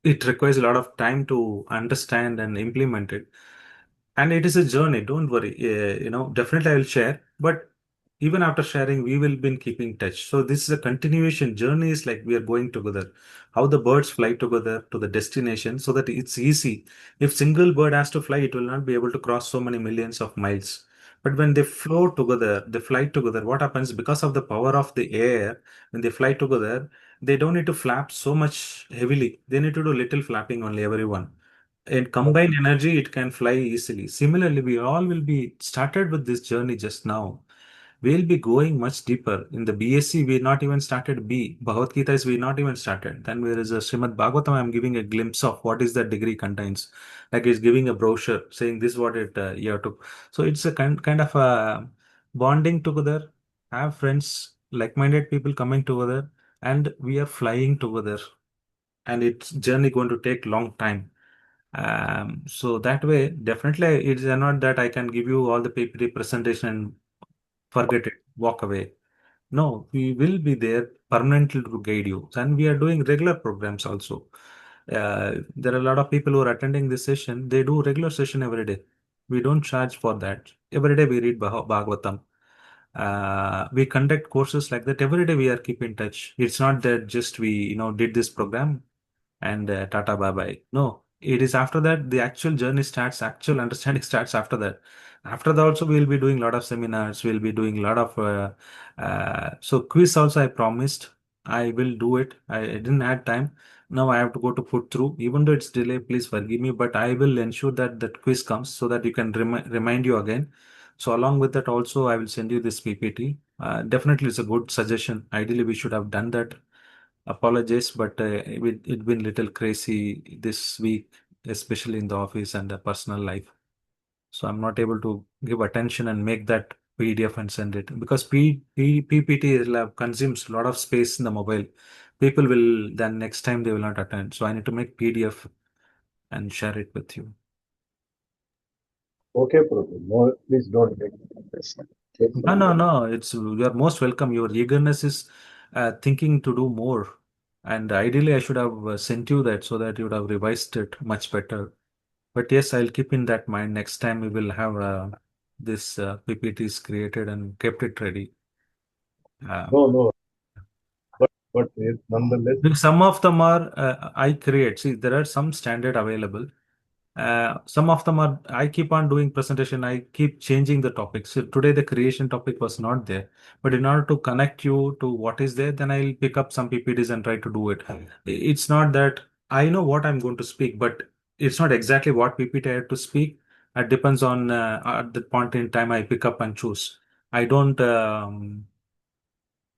it requires a lot of time to understand and implement it. And it is a journey, don't worry. Definitely I will share. But even after sharing, we will be keeping touch. So this is a continuation. Journey is like we are going together. How the birds fly together to the destination so that it's easy. If single bird has to fly, it will not be able to cross so many millions of miles. But when they flow together, they fly together, what happens because of the power of the air, when they fly together, they don't need to flap so much heavily. They need to do little flapping only, everyone. In combined energy, it can fly easily. Similarly, we all will be started with this journey just now. We'll be going much deeper. In the BSc, we not even started B. Bhagavad Gita is we not even started. Then there is a Srimad Bhagavatam. I'm giving a glimpse of what is that degree contains. Like it's giving a brochure saying this is what it you have to. So it's a kind of a bonding together. Have friends, like-minded people coming together, and we are flying together. And it's journey going to take long time. So that way, definitely, it's not that I can give you all the PPT presentation and forget it, walk away. No, we will be there permanently to guide you. And we are doing regular programs also. There are a lot of people who are attending this session. They do regular session every day. We don't charge for that. Every day we read Bhagavatam. We conduct courses like that. Every day we are keep in touch. It's not that just we, did this program and tata bye bye. No, it is after that the actual journey starts, actual understanding starts after that. After that also we'll be doing a lot of seminars, we'll be doing a lot of so quiz also I promised I will do it. I didn't have time. Now I have to go to put through. Even though it's delay, please forgive me, but I will ensure that that quiz comes so that you can remind you again. So along with that also I will send you this PPT. Definitely it's a good suggestion. Ideally we should have done that. Apologize, but it's been little crazy this week, especially in the office and the personal life. So I'm not able to give attention and make that PDF and send it because PPT consumes a lot of space in the mobile. People will then next time they will not attend. So I need to make PDF and share it with you. Okay, Prabhu. No, please don't take this. No, no, no. It's you are most welcome. Your eagerness is thinking to do more. And ideally, I should have sent you that so that you would have revised it much better. But yes, I'll keep in that mind. Next time we will have this PPTs created and kept it ready. No, Um, no. But nonetheless, because some of them are I create. See, there are some standard available. Some of them are I keep on doing presentation. I keep changing the topic. So today the creation topic was not there, but in order to connect you to what is there, then I'll pick up some PPTs and try to do it. It's not that I know what I'm going to speak, but it's not exactly what PPT I have to speak. It depends on at the point in time I pick up and choose. I don't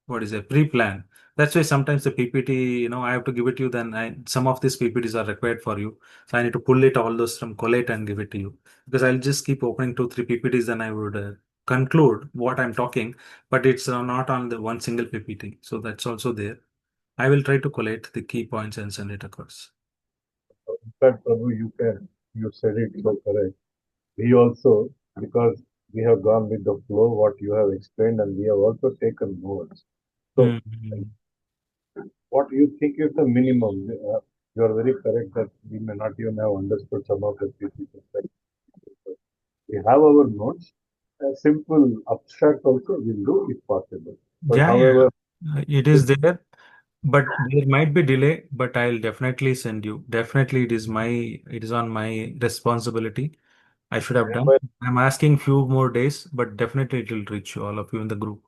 what is a pre-plan. That's why sometimes the PPT, I have to give it to you. Then some of these PPTs are required for you, so I need to pull it all those from collate and give it to you because I'll just keep opening two, three PPTs. Then I would conclude what I'm talking, but it's not on the one single PPT. So that's also there. I will try to collate the key points and send it across. in fact, Prabhu, you said it so correct. We also, because we have gone with the flow, what you have explained, and we have also taken notes. So, Mhm. what you think is the minimum? You are very correct that we may not even have understood some of the PPTs. We have our notes, a simple abstract also will do if possible. But Yeah, yeah. however, It is there, but there might be delay, but I'll definitely send you. Definitely it is on my responsibility. I should have done. meanwhile, I'm asking few more days, but definitely it will reach you, all of you in the group.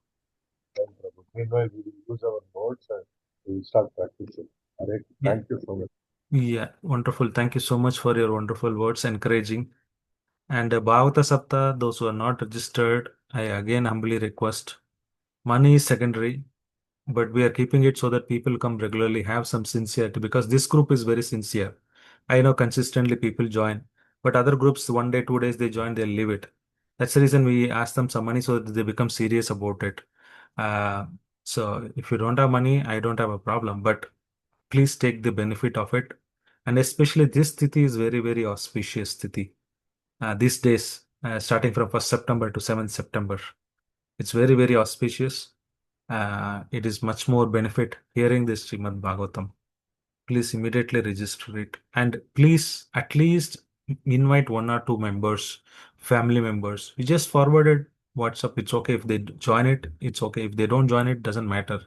meanwhile, we will use our notes and we will start practicing. All right. Yeah. Thank you so much. Yeah, wonderful. Thank you so much for your wonderful words, encouraging. And Bhagavata Sapta, those who are not registered, I again humbly request. Money is secondary, but we are keeping it so that people come regularly, have some sincerity, because this group is very sincere. I know consistently people join, but other groups, 1 day, 2 days, they join, they leave it. That's the reason we ask them some money so that they become serious about it. Uh, so if you don't have money, I don't have a problem, but please take the benefit of it. And especially this Tithi is very, very auspicious Tithi. These days, starting from 1st September to 7th September. It's very, very auspicious. It is much more benefit hearing this Srimad Bhagavatam. Please immediately register it. And please at least invite one or two members, family members. We just forwarded WhatsApp. It's okay if they join it. It's okay if they don't join it. Doesn't matter.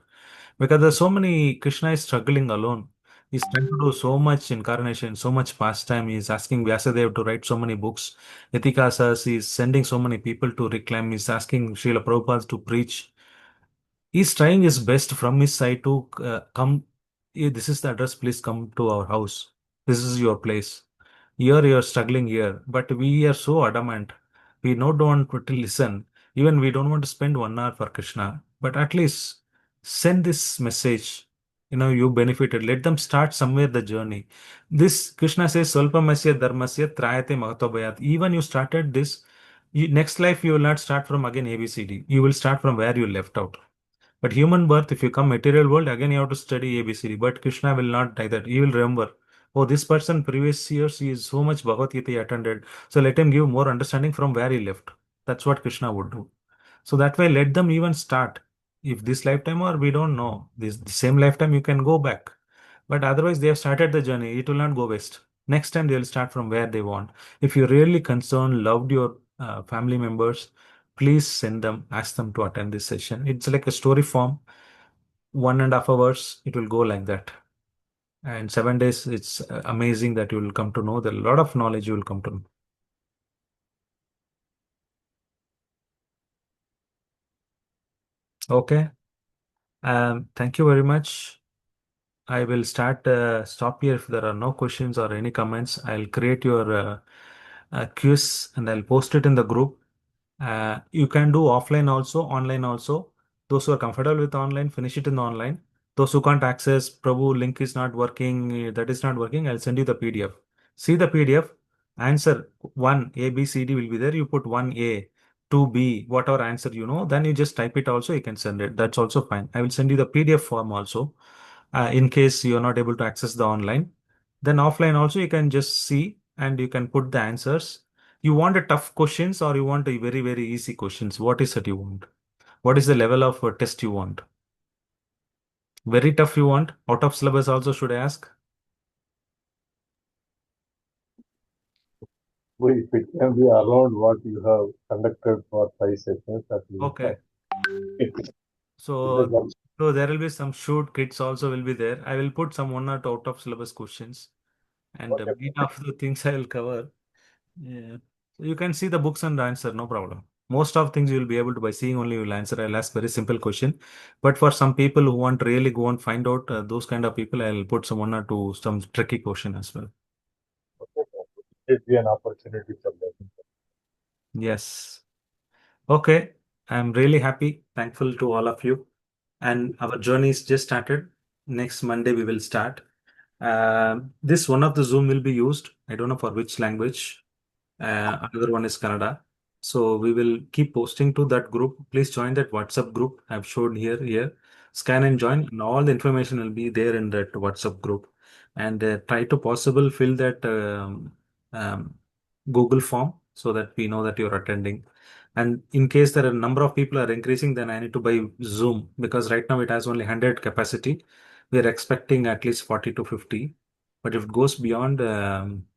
Because there's so many, Krishna is struggling alone. He's trying to do so much incarnation, so much pastime. He's asking Vyasadeva to write so many books. Yatikasas, he's sending so many people to reclaim. He's asking Srila Prabhupada to preach. He's trying his best from his side to come. This is the address. Please come to our house. This is your place. Here you're struggling here, but we are so adamant. We don't want to listen. Even we don't want to spend 1 hour for Krishna, but at least send this message. You benefited. Let them start somewhere the journey. This Krishna says, Swalpamasya dharmasya trayate mahatobayat. Even you started this, next life you will not start from again ABCD. You will start from where you left out. But human birth, if you come material world, again you have to study ABCD. But Krishna will not like that. He will remember, oh, this person previous years he is so much Bhagavad Gita he attended. So let him give more understanding from where he left. That's what Krishna would do. So that way, let them even start. If this lifetime or we don't know, this the same lifetime you can go back. But otherwise, they have started the journey. It will not go waste. Next time they will start from where they want. If you're really concerned, loved your family members, please send them, ask them to attend this session. It's like a story form, 1.5 hours. It will go like that. And 7 days, it's amazing that you will come to know. There a lot of knowledge you will come to know. Okay. Thank you very much. I will stop here if there are no questions or any comments. I'll create your quiz and I'll post it in the group. You can do offline also, online also. Those who are comfortable with online, finish it in online. Those who can't access, Prabhu link is not working, that is not working, I'll send you the PDF. See the PDF, answer 1, A, B, C, D will be there. You put 1A, 2B, whatever answer you know, then you just type it also, you can send it. That's also fine. I will send you the PDF form also in case you're not able to access the online. Then offline also, you can just see and you can put the answers. You want a tough questions or you want a very, very easy questions? What is it you want? What is the level of test you want? Very tough you want? Out of syllabus also should I ask? If it can be around what you have conducted for 5 sessions, that will be Okay. fine. So, so there will be some shoot kits also will be there. I will put some one or two out of syllabus questions and Okay. meat of the things I will cover. Yeah. So you can see the books and answer, no problem. Most of things you will be able to by seeing only you will answer. I'll ask very simple question. But for some people who want really go and find out those kind of people, I'll put some one or two some tricky question as well. It be an opportunity for learning. Yes. Okay. I'm really happy, thankful to all of you. And our journey is just started. Next Monday we will start. This one of the Zoom will be used. I don't know for which language. Another one is Canada. So we will keep posting to that group. Please join that WhatsApp group I've showed here. Scan and join, and all the information will be there in that WhatsApp group. And try to possible fill that um, Google form so that we know that you're attending. And in case there are a number of people are increasing, then I need to buy Zoom because right now it has only 100 capacity. We're expecting at least 40 to 50. But if it goes beyond,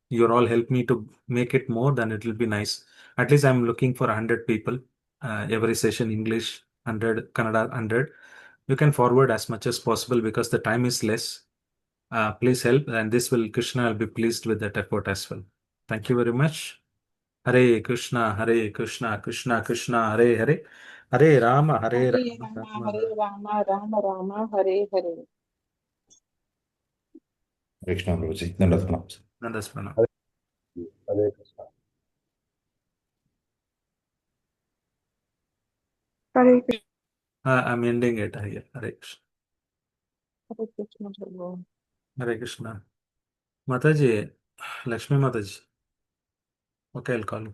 you all help me to make it more, then it will be nice. At least I'm looking for 100 people. every session English 100, Kannada 100. You can forward as much as possible because the time is less. Please help, and this will Krishna will be pleased with that effort as well. Thank you very much. Hare Krishna, Hare Krishna, Krishna Krishna, Hare Hare, Hare Rama, Hare Hare Rama, Rama, Rama Hare Rama, Rama Rama, Hare Hare. Krishna Prabhu ji दंडवत प्रणाम Rama. Hare Krishna. Hare Krishna. I'm ending it here. Hare Krishna. Hare Krishna, Prabhu. Hare Krishna. Mataji, Lakshmi Mataji. Okay, I'll call you.